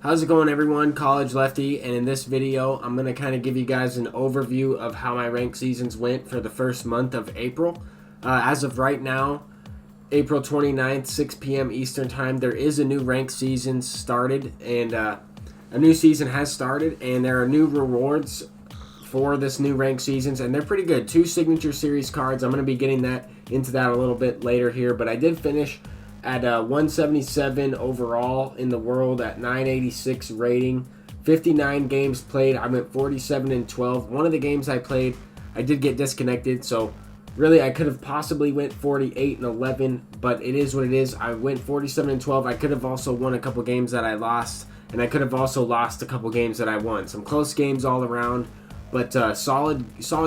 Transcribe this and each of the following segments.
How's it going, everyone? College Lefty, and in this video I'm going to kind of give you guys an overview of how my ranked seasons went for the first month of April. As of right now, April 29th, 6 p.m. Eastern Time, there is a new ranked season started, and a new season has started, and there are new rewards for this new ranked seasons, and they're pretty good. 2 signature series cards. I'm going to be getting into that a little bit later here, but I did finish at 177 overall in the world at 986 rating. 59 games played. I went 47-12. One of the games I played, I did get disconnected, so really I could have possibly went 48-11, but it is what it is. I went 47-12. I could have also won a couple games that I lost, and I could have also lost a couple games that I won. Some close games all around, but solid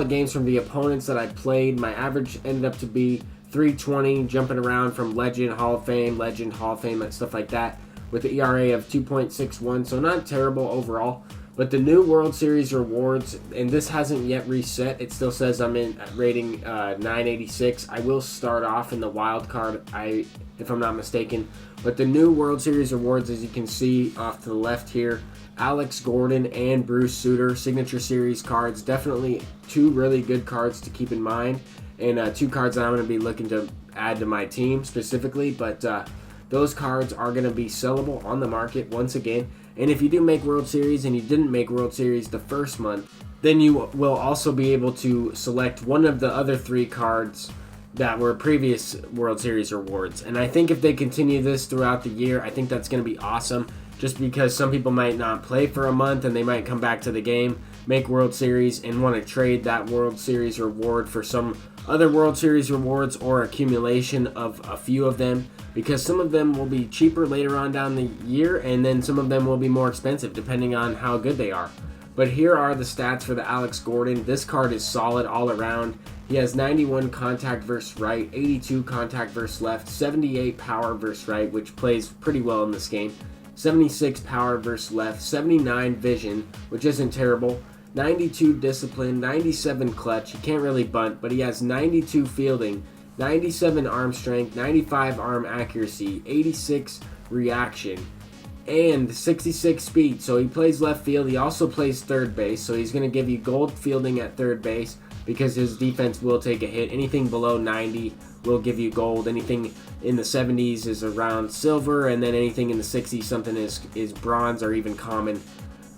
games from the opponents that I played. My average ended up to be 320, jumping around from Legend, Hall of Fame, and stuff like that, with the ERA of 2.61, so not terrible overall. But the new World Series rewards, and this hasn't yet reset, it still says I'm in rating 986. I will start off in the wild card, if I'm not mistaken. But the new World Series rewards, as you can see off to the left here, Alex Gordon and Bruce Sutter, signature series cards. Definitely 2 really good cards to keep in mind, and 2 cards that I'm going to be looking to add to my team specifically. But those cards are going to be sellable on the market once again. And if you do make World Series and you didn't make World Series the first month, then you will also be able to select one of the other 3 cards that were previous World Series rewards. And I think if they continue this throughout the year, I think that's going to be awesome, just because some people might not play for a month and they might come back to the game, make World Series, and want to trade that World Series reward for some other World Series rewards or accumulation of a few of them, because some of them will be cheaper later on down the year, and then some of them will be more expensive depending on how good they are. But here are the stats for the Alex Gordon. This card is solid all around. He has 91 contact versus right, 82 contact versus left, 78 power versus right, which plays pretty well in this game, 76 power versus left, 79 vision, which isn't terrible, 92 discipline, 97 clutch. He can't really bunt, but he has 92 fielding, 97 arm strength, 95 arm accuracy, 86 reaction, and 66 speed. So he plays left field. He also plays third base, so he's going to give you gold fielding at third base because his defense will take a hit. Anything below 90 will give you gold. Anything in the 70s is around silver, and then anything in the 60s something is bronze or even common.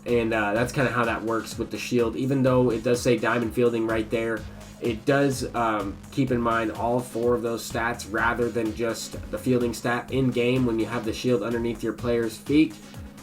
And that's kind of how that works with the shield. Even though it does say diamond fielding right there, it does keep in mind all 4 of those stats rather than just the fielding stat in game. When you have the shield underneath your player's feet,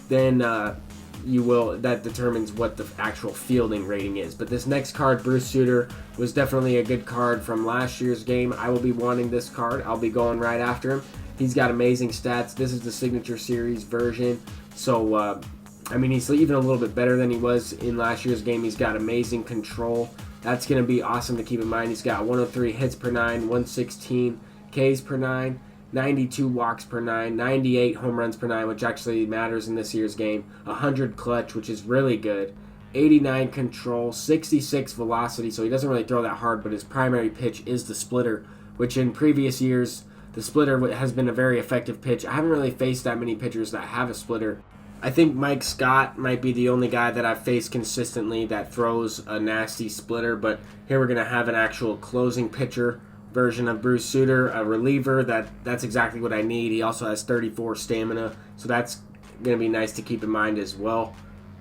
then that determines what the actual fielding rating is. But this next card, Bruce Sutter, was definitely a good card from last year's game. I will be wanting this card. I'll be going right after him. He's got amazing stats. This is the signature series version, so I mean, he's even a little bit better than he was in last year's game. He's got amazing control. That's going to be awesome to keep in mind. He's got 103 hits per 9, 116 Ks per 9, 92 walks per 9, 98 home runs per 9, which actually matters in this year's game, 100 clutch, which is really good, 89 control, 66 velocity, so he doesn't really throw that hard, but his primary pitch is the splitter, which in previous years, the splitter has been a very effective pitch. I haven't really faced that many pitchers that have a splitter. I think Mike Scott might be the only guy that I've faced consistently that throws a nasty splitter, but here we're going to have an actual closing pitcher version of Bruce Sutter, a reliever. That's exactly what I need. He also has 34 stamina, so that's going to be nice to keep in mind as well.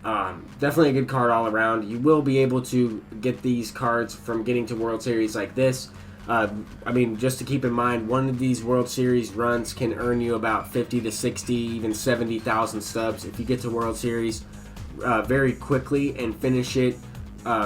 Definitely a good card all around. You will be able to get these cards from getting to World Series like this. I mean, just to keep in mind, one of these World Series runs can earn you about 50 to 60, even 70,000 subs. If you get to World Series very quickly and finish it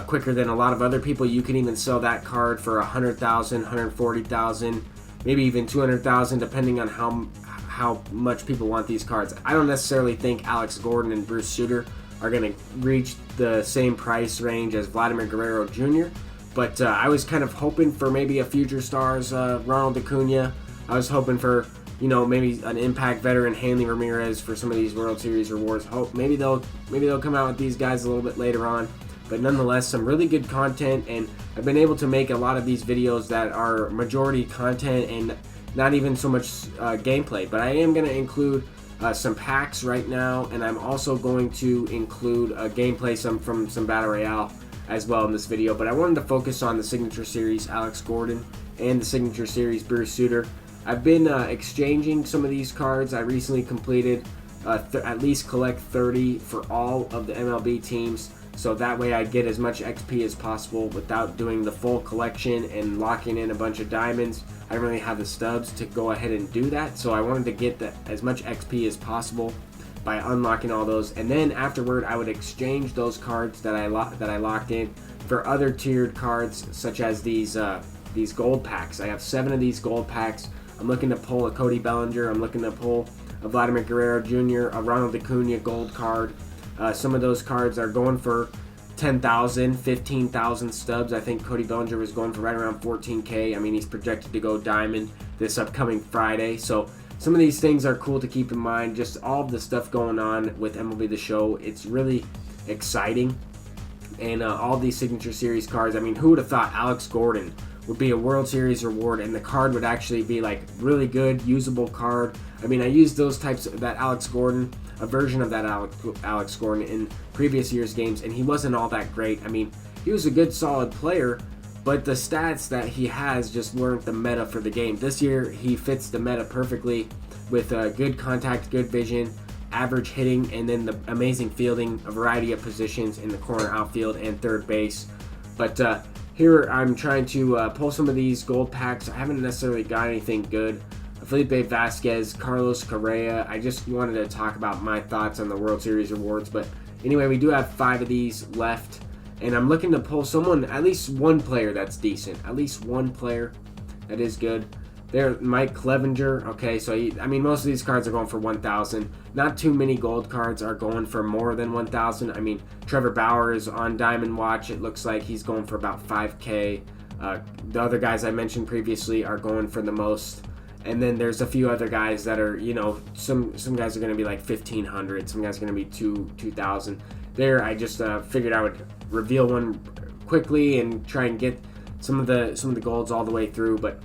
quicker than a lot of other people, you can even sell that card for 100,000, 140,000, maybe even 200,000, depending on how much people want these cards. I don't necessarily think Alex Gordon and Bruce Sutter are going to reach the same price range as Vladimir Guerrero Jr., but I was kind of hoping for maybe a Future Stars Ronald Acuna. I was hoping for, maybe an Impact veteran Hanley Ramirez for some of these World Series rewards. Maybe they'll come out with these guys a little bit later on. But nonetheless, some really good content, and I've been able to make a lot of these videos that are majority content and not even so much gameplay. But I am going to include some packs right now, and I'm also going to include a gameplay from some Battle Royale as well in this video. But I wanted to focus on the Signature Series Alex Gordon and the Signature Series Bruce Sutter. I've been exchanging some of these cards. I recently completed at least collect 30 for all of the MLB teams, so that way I get as much XP as possible without doing the full collection and locking in a bunch of diamonds. I don't really have the stubs to go ahead and do that, so I wanted to get as much XP as possible by unlocking all those, and then afterward I would exchange those cards that I locked in for other tiered cards, such as these gold packs. I have 7 of these gold packs. I'm looking to pull a Cody Bellinger. I'm looking to pull a Vladimir Guerrero Jr., a Ronald Acuna gold card. Some of those cards are going for 10,000, 15,000 stubs. I think Cody Bellinger was going for right around 14K. I mean, he's projected to go diamond this upcoming Friday. So some of these things are cool to keep in mind. Just all of the stuff going on with MLB The Show. It's really exciting. And all these Signature Series cards. I mean, who would have thought Alex Gordon would be a World Series reward and the card would actually be like really good, usable card. I mean, I used those types of that Alex Gordon, a version of that Alex Gordon in previous year's games, and he wasn't all that great. I mean, he was a good, solid player, but the stats that he has just weren't the meta for the game. This year, he fits the meta perfectly with good contact, good vision, average hitting, and then the amazing fielding, a variety of positions in the corner, outfield, and third base. But here I'm trying to pull some of these gold packs. I haven't necessarily got anything good. Felipe Vasquez, Carlos Correa. I just wanted to talk about my thoughts on the World Series rewards. But anyway, we do have 5 of these left. And I'm looking to pull someone, at least one player that's decent. At least one player that is good. There, Mike Clevenger. Okay, so I mean, most of these cards are going for 1,000. Not too many gold cards are going for more than 1,000. I mean, Trevor Bauer is on Diamond Watch. It looks like he's going for about 5K. The other guys I mentioned previously are going for the most. And then there's a few other guys that are, you know, some guys are going to be like 1,500. Some guys are going to be 2,000. There, I just figured I would reveal one quickly and try and get some of the golds all the way through. But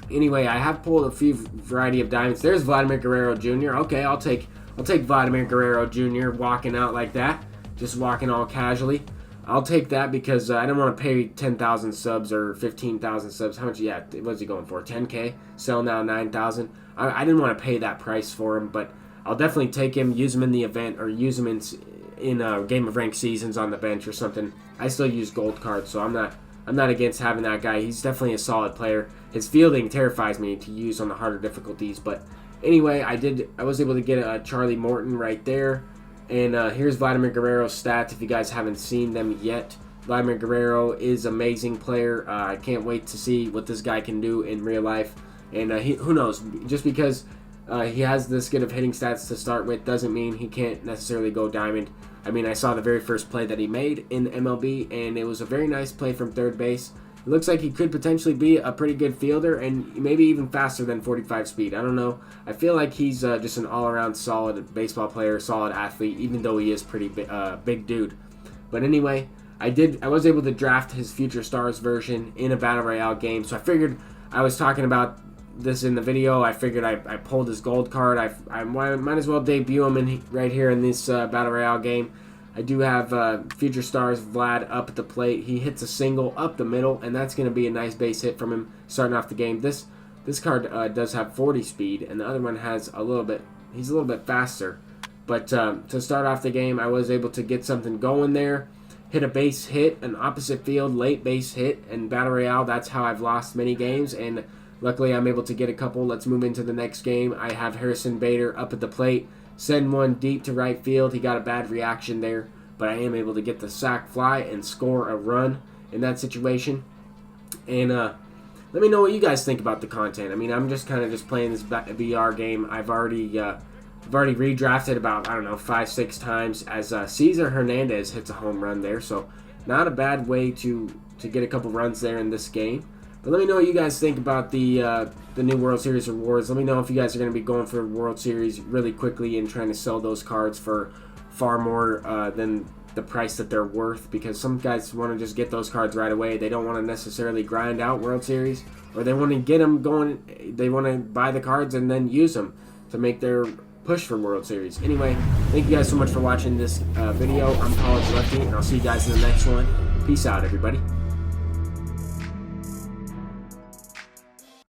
anyway, I have pulled a few variety of diamonds. There's Vladimir Guerrero Jr. Okay, I'll take Vladimir Guerrero Jr. walking out like that, just walking all casually. I'll take that because I don't want to pay 10,000 subs or 15,000 subs. How much? Yeah, what's he going for? 10K. Sell now 9,000. I didn't want to pay that price for him, but I'll definitely take him, use him in the event, or use him in a Game of Rank seasons on the bench or something. I still use gold cards, so I'm not against having that guy. He's definitely a solid player. His fielding terrifies me to use on the harder difficulties, but anyway, I was able to get a Charlie Morton right there. And here's Vladimir Guerrero's stats if you guys haven't seen them yet. Vladimir Guerrero is an amazing player. I can't wait to see what this guy can do in real life. And who knows, just because he has this good of hitting stats to start with doesn't mean he can't necessarily go diamond. I mean, I saw the very first play that he made in MLB, and it was a very nice play from third base. It looks like he could potentially be a pretty good fielder and maybe even faster than 45 speed. I don't know. I feel like he's just an all-around solid baseball player, solid athlete, even though he is pretty big dude. But anyway, I was able to draft his Future Stars version in a Battle Royale game, so I figured I was talking about this in the video. I figured I pulled his gold card. I might as well debut him right here in this Battle Royale game. I do have Future Stars Vlad up at the plate. He hits a single up the middle, and that's going to be a nice base hit from him starting off the game. This card does have 40 speed, and the other one has he's a little bit faster. But to start off the game, I was able to get something going there. Hit a base hit, an opposite field late base hit, and Battle Royale, that's how I've lost many games, and luckily I'm able to get a couple. Let's move into the next game. I have Harrison Bader up at the plate. Send one deep to right field. He got a bad reaction there, but I am able to get the sac fly and score a run in that situation. And let me know what you guys think about the content. I mean, I'm just kind of just playing this BR game. I've already redrafted about, I don't know, 5-6 times as Cesar Hernandez hits a home run there. So not a bad way to get a couple runs there in this game. But let me know what you guys think about the new World Series rewards. Let me know if you guys are going to be going for World Series really quickly and trying to sell those cards for far more than the price that they're worth, because some guys want to just get those cards right away. They don't want to necessarily grind out World Series, or they want to get them going. They want to buy the cards and then use them to make their push for World Series. Anyway, thank you guys so much for watching this video. I'm College Lefty, and I'll see you guys in the next one. Peace out, everybody.